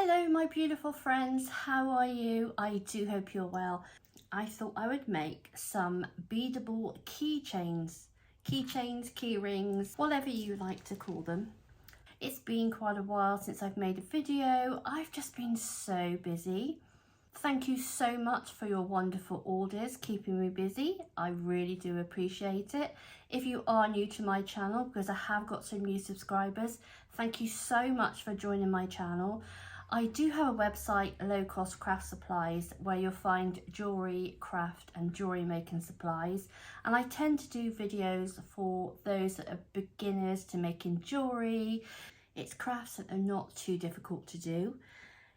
Hello my beautiful friends, how are you? I do hope you're well. I thought I would make some beadable keychains, key rings, whatever you like to call them. It's been quite a while since I've made a video. I've just been so busy. Thank you so much for your wonderful orders, keeping me busy. I really do appreciate it. If you are new to my channel, because I have got some new subscribers, thank you so much for joining my channel. I do have a website, Low Cost Craft Supplies, where you'll find jewellery, craft and jewellery making supplies. And I tend to do videos for those that are beginners to making jewellery. It's crafts that are not too difficult to do.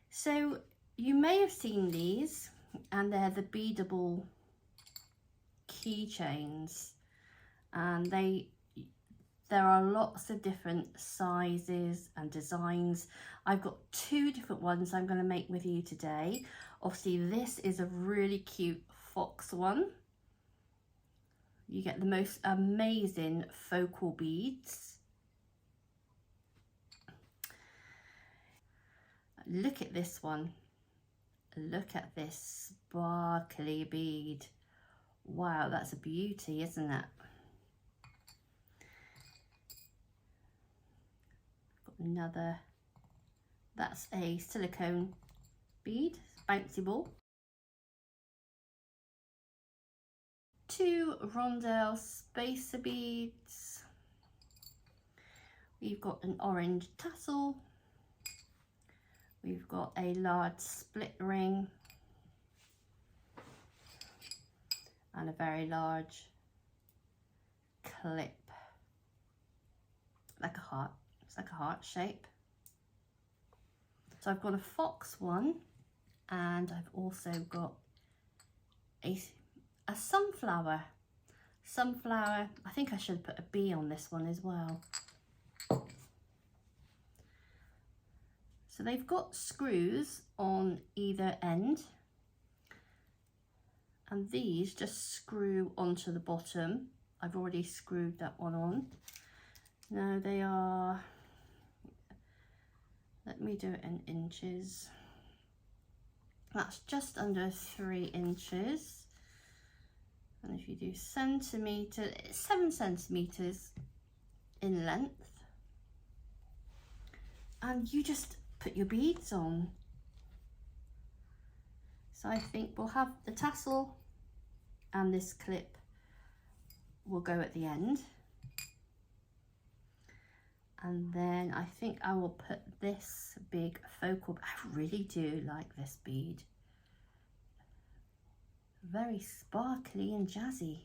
So you may have seen these, and they're the Beadable keychains, and there are lots of different sizes and designs. I've got two different ones I'm going to make with you today. Obviously this is a really cute fox one. You get the most amazing focal beads. Look at this one. Look at this sparkly bead. Wow, that's a beauty, isn't it? Got another, that's a silicone bead, bouncy ball. Two rondelle spacer beads. We've got an orange tassel. We've got a large split ring and a very large clip, like a heart. It's like a heart shape. So I've got a fox one, and I've also got a sunflower. Sunflower, I think I should put a bee on this one as well. So they've got screws on either end, and these just screw onto the bottom. I've already screwed that one on. Now they are, let me do it in inches. That's just under 3 inches. And if you do centimetre, it's 7 centimetres in length. And you just put your beads on. So I think we'll have the tassel and this clip will go at the end. And then I think I will put this big focal, I really do like this bead. Very sparkly and jazzy.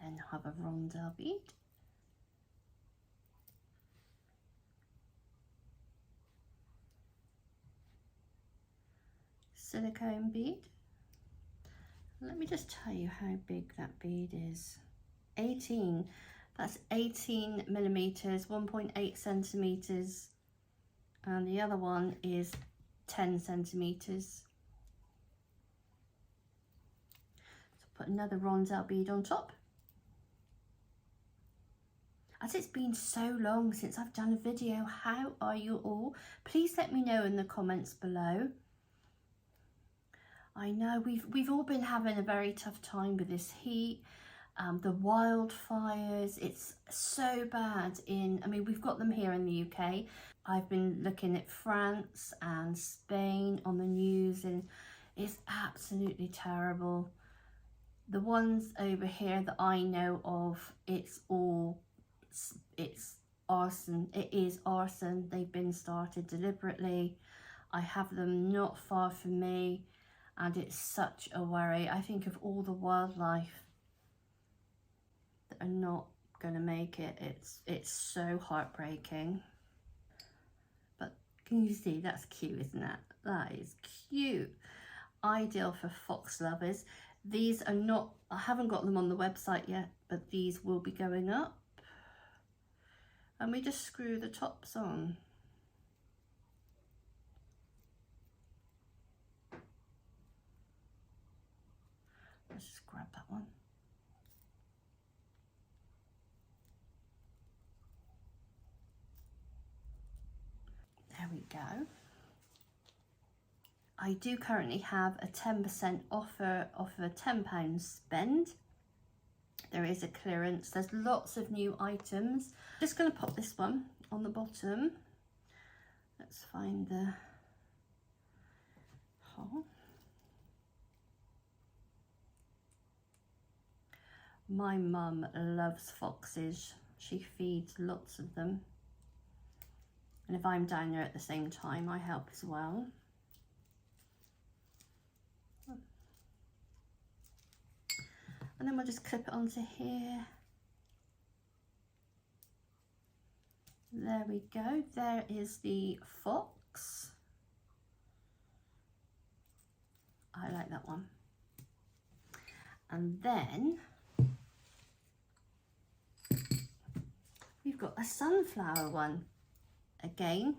Then have a rondelle bead. Silicone bead. Let me just tell you how big that bead is. 18, that's 18 millimeters, 1.8 centimeters. And the other one is 10 centimeters. So put another rondelle bead on top. As it's been so long since I've done a video, how are you all? Please let me know in the comments below. I know we've all been having a very tough time with this heat, the wildfires. It's so bad I mean, we've got them here in the UK. I've been looking at France and Spain on the news, and it's absolutely terrible. The ones over here that I know of, it's arson. It is arson. They've been started deliberately. I have them not far from me, and it's such a worry. I think of all the wildlife that are not going to make it. It's so heartbreaking. But can you see, that's cute, isn't it? That is cute. Ideal for fox lovers. These are not, I haven't got them on the website yet, but these will be going up. And we just screw the tops on. Let's just grab that one. we go. I do currently have a 10% offer of a £10 spend. There is a clearance. There's lots of new items. Just going to pop this one on the bottom. Let's find the hole. My mum loves foxes. She feeds lots of them. And if I'm down there at the same time, I help as well. And then we'll just clip it onto here. There we go. There is the fox. I like that one. And then we've got a sunflower one. Again,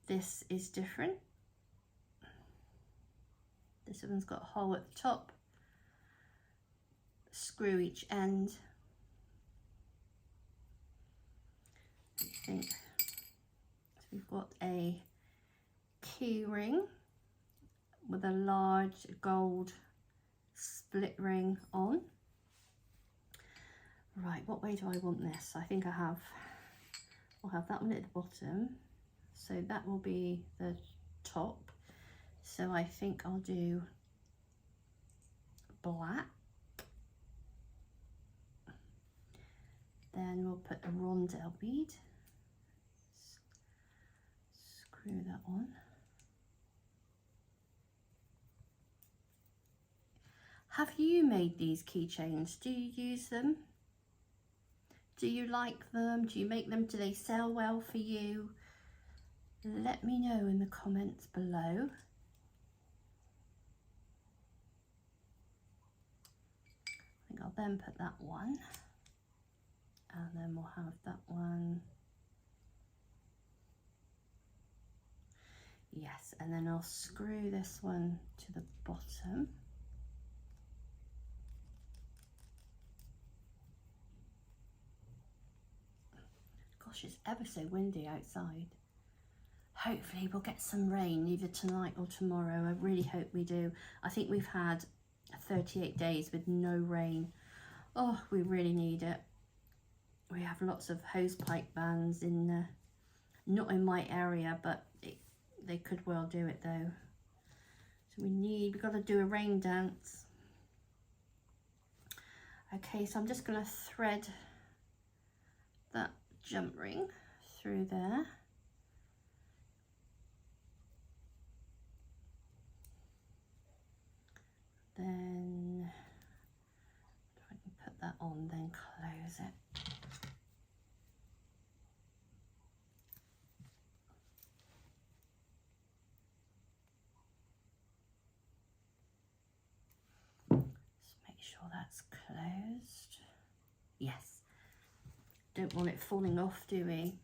this is different. This one's got a hole at the top. Screw each end. I think so. We've got a key ring with a large gold split ring on. Right, what way do I want this? I think I'll have that one at the bottom, so that will be the top. So I think I'll do black. Then we'll put a rondelle bead. Screw that on. Have you made these keychains? Do you use them? Do you like them? Do you make them? Do they sell well for you? Let me know in the comments below. I think I'll then put that one. And then we'll have that one. Yes, and then I'll screw this one to the bottom. Gosh, it's ever so windy outside. Hopefully we'll get some rain either tonight or tomorrow. I really hope we do. I think we've had 38 days with no rain. Oh, we really need it. We have lots of hose pipe bans in, not in my area, but they could well do it though. So we've got to do a rain dance. Okay, so I'm just going to thread that jump ring through there. Then if I can put that on, then close it. Just make sure that's closed. Yes. Don't want it falling off, do we?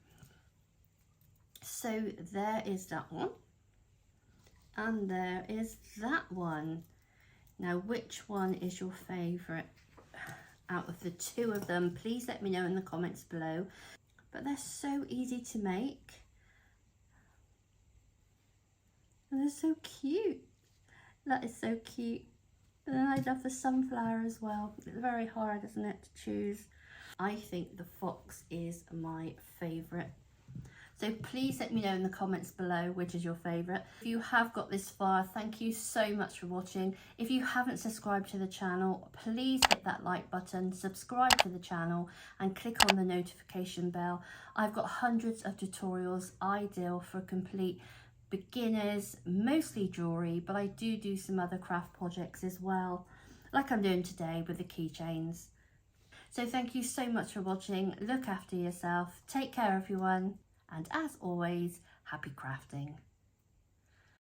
So there is that one. And there is that one. Now, which one is your favourite out of the two of them? Please let me know in the comments below. But they're so easy to make. And they're so cute. That is so cute. And then I love the sunflower as well. It's very hard, isn't it, to choose? I think the fox is my favourite. So please let me know in the comments below which is your favourite. If you have got this far, thank you so much for watching. If you haven't subscribed to the channel, please hit that like button, subscribe to the channel and click on the notification bell. I've got hundreds of tutorials ideal for complete beginners, mostly jewellery, but I do some other craft projects as well, like I'm doing today with the keychains. So thank you so much for watching. Look after yourself. Take care, everyone. And as always, happy crafting.